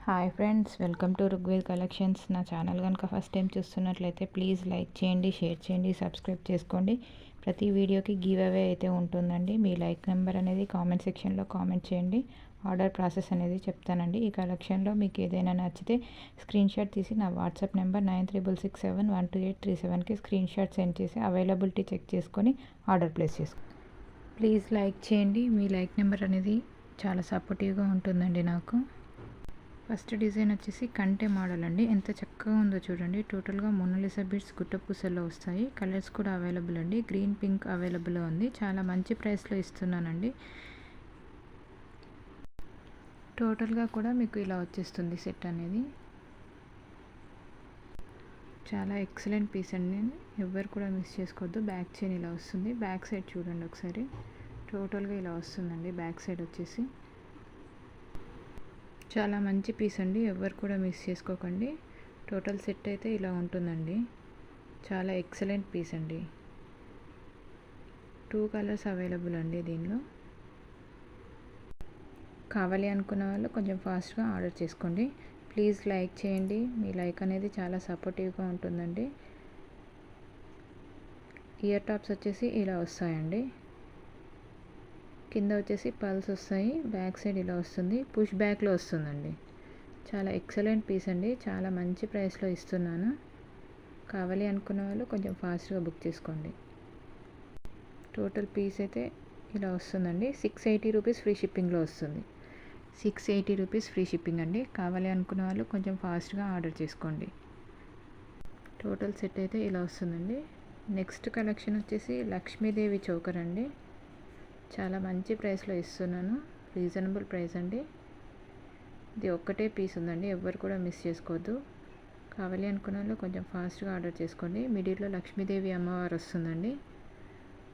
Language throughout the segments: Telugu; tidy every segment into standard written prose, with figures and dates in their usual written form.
Hi friends, welcome to Rugved collections. నా ఛానల్ కనుక ఫస్ట్ టైం చూస్తున్నట్లయితే ప్లీజ్ లైక్ చేయండి, షేర్ చేయండి, సబ్స్క్రైబ్ చేసుకోండి. ప్రతి వీడియోకి గివ్ అవే అయితే ఉంటుందండి. మీ లైక్ నెంబర్ అనేది కామెంట్ సెక్షన్లో కామెంట్ చేయండి. ఆర్డర్ ప్రాసెస్ అనేది చెప్తానండి. ఈ కలెక్షన్లో మీకు ఏదైనా నచ్చితే స్క్రీన్ షాట్ తీసి నా వాట్సాప్ నెంబర్ 9367128337కి స్క్రీన్ షాట్ సెండ్ చేసి అవైలబిలిటీ చెక్ చేసుకొని ఆర్డర్ ప్లేస్ చేసుకోండి. ప్లీజ్ లైక్ చేయండి. మీ లైక్ నెంబర్ అనేది చాలా సపోర్టివ్గా ఉంటుందండి నాకు. ఫస్ట్ డిజైన్ వచ్చేసి కంటె మోడల్ అండి. ఎంత చక్కగా ఉందో చూడండి. టోటల్గా మోనాలిసా బీడ్స్ గుట్టపూసల్లో వస్తాయి. కలర్స్ కూడా అవైలబుల్ అండి. గ్రీన్, పింక్ అవైలబుల్ ఉంది. చాలా మంచి ప్రైస్లో ఇస్తున్నానండి. టోటల్గా కూడా మీకు ఇలా వచ్చేస్తుంది సెట్ అనేది. చాలా ఎక్సలెంట్ పీస్ అండి. ఎవ్వరు కూడా మిస్ చేసుకోవద్దు. బ్యాక్ చైన్ ఇలా వస్తుంది. బ్యాక్ సైడ్ చూడండి ఒకసారి. టోటల్గా ఇలా వస్తుందండి. బ్యాక్ సైడ్ వచ్చేసి చాలా మంచి పీస్ అండి. ఎవ్వరు కూడా మిస్ చేసుకోకండి. టోటల్ సెట్ అయితే ఇలా ఉంటుందండి. చాలా ఎక్సలెంట్ పీస్ అండి. 2 కలర్స్ అవైలబుల్ అండి దీనిలో. కావాలి అనుకున్న వాళ్ళు కొంచెం ఫాస్ట్గా ఆర్డర్ చేసుకోండి. ప్లీజ్ లైక్ చేయండి. మీ లైక్ అనేది చాలా సపోర్టివ్గా ఉంటుందండి. ఇయర్ టాప్స్ వచ్చేసి ఇలా వస్తాయండి. కింద వచ్చేసి పల్స్ వస్తాయి. బ్యాక్ సైడ్ ఇలా వస్తుంది. పుష్ బ్యాక్లో వస్తుందండి. చాలా ఎక్సలెంట్ పీస్ అండి. చాలా మంచి ప్రైస్లో ఇస్తున్నాను. కావాలి అనుకున్న వాళ్ళు కొంచెం ఫాస్ట్గా బుక్ చేసుకోండి. టోటల్ పీస్ అయితే ఇలా వస్తుందండి. 680 రూపీస్ ఫ్రీ షిప్పింగ్లో వస్తుంది. 680 రూపీస్ ఫ్రీ షిప్పింగ్ అండి. కావాలి అనుకున్న వాళ్ళు కొంచెం ఫాస్ట్గా ఆర్డర్ చేసుకోండి. టోటల్ సెట్ అయితే ఇలా వస్తుందండి. నెక్స్ట్ కలెక్షన్ వచ్చేసి లక్ష్మీదేవి చోకర్ అండి. చాలా మంచి ప్రైస్లో ఇస్తున్నాను. రీజనబుల్ ప్రైస్ అండి. ఇది ఒక్కటే పీస్ ఉందండి. ఎవ్వరు కూడా మిస్ చేసుకోవద్దు. కావాలి అనుకున్న వాళ్ళు కొంచెం ఫాస్ట్గా ఆర్డర్ చేసుకోండి. మిడిల్లో లక్ష్మీదేవి అమ్మవారు వస్తుందండి.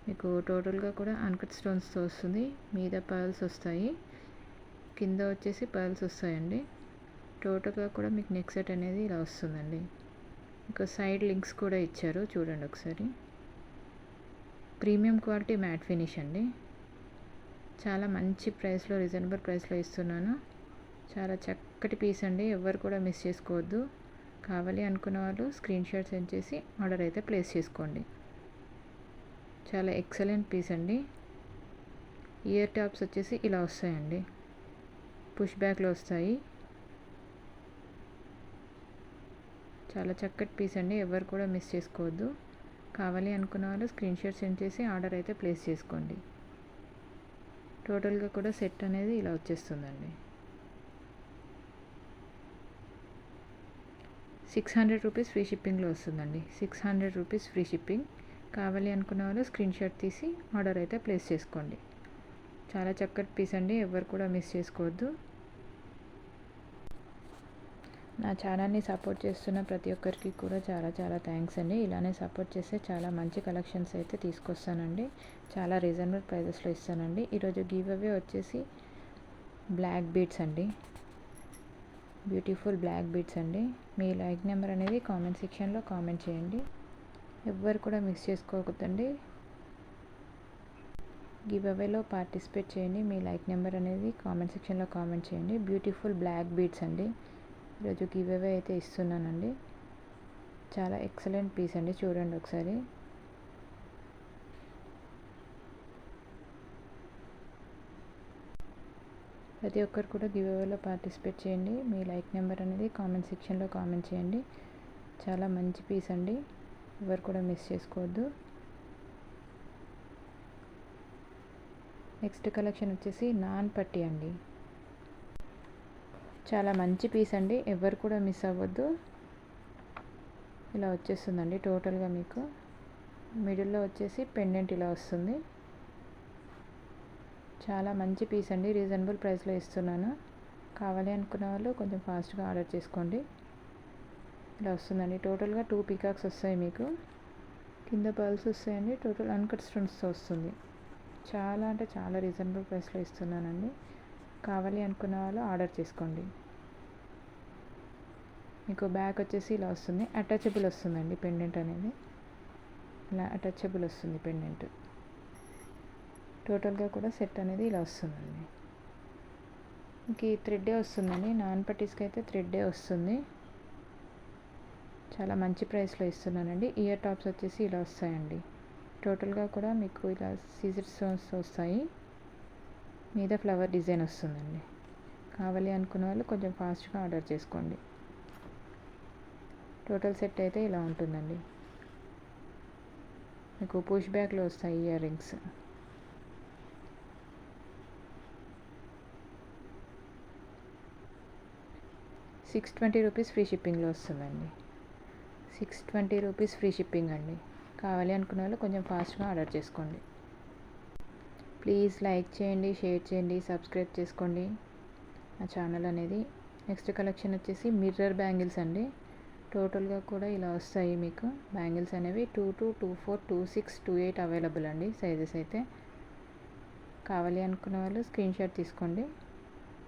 మీకు టోటల్గా కూడా అన్కట్ స్టోన్స్తో వస్తుంది. మీద పర్ల్స్ వస్తాయి. కింద వచ్చేసి పర్ల్స్ వస్తాయండి. టోటల్గా కూడా మీకు నెక్ సెట్ అనేది ఇలా వస్తుందండి. మీకు సైడ్ లింక్స్ కూడా ఇచ్చారు చూడండి ఒకసారి. ప్రీమియం క్వాలిటీ మ్యాట్ ఫినిష్ అండి. చాలా మంచి ప్రైస్లో, రీజనబుల్ ప్రైస్లో ఇస్తున్నాను. చాలా చక్కటి పీస్ అండి. ఎవ్వరు కూడా మిస్ చేసుకోవద్దు. కావాలి అనుకున్న వాళ్ళు స్క్రీన్ షాట్ సెండ్ చేసి ఆర్డర్ అయితే ప్లేస్ చేసుకోండి. చాలా ఎక్సలెంట్ పీస్ అండి. ఇయర్ టాప్స్ వచ్చేసి ఇలా వస్తాయండి. పుష్ బ్యాక్లో వస్తాయి. చాలా చక్కటి పీస్ అండి. ఎవరు కూడా మిస్ చేసుకోవద్దు. కావాలి అనుకున్న వాళ్ళు స్క్రీన్ షాట్ సెండ్ చేసి ఆర్డర్ అయితే ప్లేస్ చేసుకోండి. టోటల్గా కూడా సెట్ అనేది ఇలా వచ్చేస్తుందండి. 600 రూపీస్ ఫ్రీ షిప్పింగ్లో వస్తుందండి. 600 రూపీస్ ఫ్రీ షిప్పింగ్. కావాలి అనుకున్న వాళ్ళు స్క్రీన్ షాట్ తీసి ఆర్డర్ అయితే ప్లేస్ చేసుకోండి. చాలా చక్కటి పీస్ అండి. ఎవరు కూడా మిస్ చేసుకోవద్దు. నా ఛానల్ని సపోర్ట్ చేస్తున్న ప్రతి ఒక్కరికి కూడా చాలా చాలా థ్యాంక్స్ అండి. ఇలానే సపోర్ట్ చేస్తే చాలా మంచి కలెక్షన్స్ అయితే తీసుకొస్తానండి. చాలా రీజనబుల్ ప్రైజెస్లో ఇస్తానండి. ఈరోజు గివ్ అవే వచ్చేసి బ్లాక్ బీడ్స్ అండి. బ్యూటిఫుల్ బ్లాక్ బీడ్స్ అండి. మీ లైక్ నెంబర్ అనేది కామెంట్ సెక్షన్లో కామెంట్ చేయండి. ఎవ్వరు కూడా మిస్ చేసుకోవద్దండి. గివ్ అవేలో పార్టిసిపేట్ చేయండి. మీ లైక్ నెంబర్ అనేది కామెంట్ సెక్షన్లో కామెంట్ చేయండి. బ్యూటిఫుల్ బ్లాక్ బీడ్స్ అండి. ఈరోజు గివ్ అవే అయితే ఇస్తున్నానండి. చాలా ఎక్సలెంట్ పీస్ అండి. చూడండి ఒకసారి. ప్రతి ఒక్కరు కూడా గివ్ అవేలో పార్టిసిపేట్ చేయండి. మీ లైక్ నెంబర్ అనేది కామెంట్ సెక్షన్లో కామెంట్ చేయండి. చాలా మంచి పీస్ అండి. ఎవరు కూడా మిస్ చేసుకోవద్దు. నెక్స్ట్ కలెక్షన్ వచ్చేసి నాన్ పట్టి అండి. చాలా మంచి పీస్ అండి. ఎవరు కూడా మిస్ అవ్వద్దు. ఇలా వచ్చేస్తుందండి. టోటల్గా మీకు మిడిల్లో వచ్చేసి పెండెంట్ ఇలా వస్తుంది. చాలా మంచి పీస్ అండి. రీజనబుల్ ప్రైస్లో ఇస్తున్నాను. కావాలి అనుకున్న వాళ్ళు కొంచెం ఫాస్ట్గా ఆర్డర్ చేసుకోండి. ఇలా వస్తుందండి. టోటల్గా 2 పీకాక్స్ వస్తాయి మీకు. కింద పర్ల్స్ వస్తాయండి. టోటల్ అన్కట్ స్టోన్స్తో వస్తుంది. చాలా అంటే చాలా రీజనబుల్ ప్రైస్లో ఇస్తున్నానండి. కావాలి అనుకున్న వాళ్ళు ఆర్డర్ చేసుకోండి. మీకు బ్యాక్ వచ్చేసి ఇలా వస్తుంది. అటాచబుల్ వస్తుందండి పెండెంట్ అనేది. ఇలా అటాచబుల్ వస్తుంది పెండెంట్. టోటల్గా కూడా సెట్ అనేది ఇలా వస్తుందండి. ఇంక ఈ థ్రెడ్డే వస్తుందండి, నాన్ పట్టీస్కి అయితే థ్రెడ్డే వస్తుంది. చాలా మంచి ప్రైస్లో ఇస్తున్నానండి. ఇయర్ టాప్స్ వచ్చేసి ఇలా వస్తాయండి. టోటల్గా కూడా మీకు ఇలా సీజర్ స్టోన్స్ వస్తాయి, మీద ఫ్లవర్ డిజైన్ వస్తుందండి. కావాలి అనుకున్న వాళ్ళు కొంచెం ఫాస్ట్గా ఆర్డర్ చేసుకోండి. టోటల్ సెట్ అయితే ఇలా ఉంటుందండి. మీకు పుష్ బ్యాక్లో వస్తాయి ఇయర్ రింగ్స్. ₹620 ఫ్రీ షిప్పింగ్లో వస్తుందండి. ₹620 ఫ్రీ షిప్పింగ్ అండి. కావాలి అనుకున్న వాళ్ళు కొంచెం ఫాస్ట్గా ఆర్డర్ చేసుకోండి. ప్లీజ్ లైక్ చేయండి, షేర్ చేయండి, సబ్స్క్రైబ్ చేసుకోండి నా ఛానల్ అనేది. నెక్స్ట్ కలెక్షన్ వచ్చేసి మిర్రర్ బ్యాంగిల్స్ అండి. టోటల్గా కూడా ఇలా వస్తాయి మీకు బ్యాంగిల్స్ అనేవి. 22, 24, 26, 28 అవైలబుల్ అండి సైజెస్ అయితే. కావాలి అనుకున్న వాళ్ళు స్క్రీన్ షాట్ తీసుకోండి.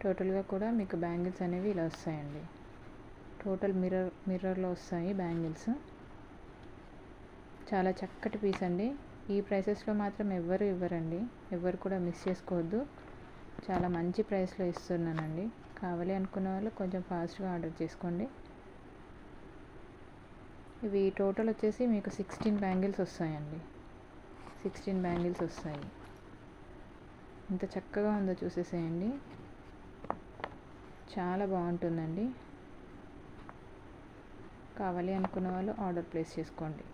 టోటల్గా కూడా మీకు బ్యాంగిల్స్ అనేవి ఇలా వస్తాయండి. టోటల్ మిర్రర్లో వస్తాయి బ్యాంగిల్స్. చాలా చక్కటి పీస్ అండి. ఈ ప్రైసెస్లో మాత్రం ఎవ్వరు ఇవ్వరండి, ఎవ్వరు కూడా మిస్ చేసుకోవద్దు. చాలా మంచి ప్రైస్లో ఇస్తున్నానండి. కావాలి అనుకున్న వాళ్ళు కొంచెం ఫాస్ట్గా ఆర్డర్ చేసుకోండి. ఇవి టోటల్ వచ్చేసి మీకు 16 బ్యాంగిల్స్ వస్తాయండి. 16 బ్యాంగిల్స్ వస్తాయి. ఎంత చక్కగా ఉందో చూసేసేయండి. చాలా బాగుంటుందండి. కావాలి అనుకున్న వాళ్ళు ఆర్డర్ ప్లేస్ చేసుకోండి.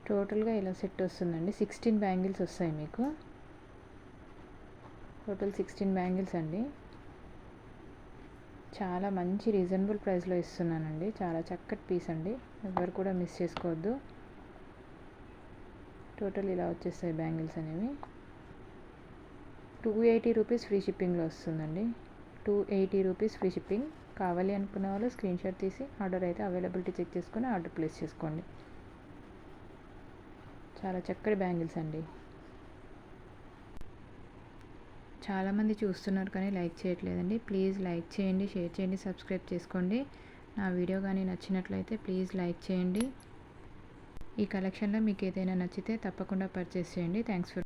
టోటల్గా ఇలా సెట్ వస్తుందండి. 16 బ్యాంగిల్స్ వస్తాయి మీకు. టోటల్ 16 బ్యాంగిల్స్ అండి. చాలా మంచి రీజనబుల్ ప్రైస్లో ఇస్తున్నానండి. చాలా చక్కటి పీస్ అండి, ఎవరు కూడా మిస్ చేసుకోవద్దు. టోటల్ ఇలా వచ్చేస్తాయి బ్యాంగిల్స్ అనేవి. ₹280 ఫ్రీ షిప్పింగ్లో వస్తుందండి. ₹280 ఫ్రీ షిప్పింగ్. కావాలి అనుకున్న వాళ్ళు స్క్రీన్ షాట్ తీసి ఆర్డర్ అయితే అవైలబిలిటీ చెక్ చేసుకొని ఆర్డర్ ప్లేస్ చేసుకోండి. చాలా చక్కటి బ్యాంగిల్స్ అండి. చాలామంది చూస్తున్నారు కానీ లైక్ చేయట్లేదండి. ప్లీజ్ లైక్ చేయండి, షేర్ చేయండి, సబ్స్క్రైబ్ చేసుకోండి. నా వీడియో కానీ నచ్చినట్లయితే ప్లీజ్ లైక్ చేయండి. ఈ కలెక్షన్లో మీకు ఏదైనా నచ్చితే తప్పకుండా పర్చేస్ చేయండి. Thanks for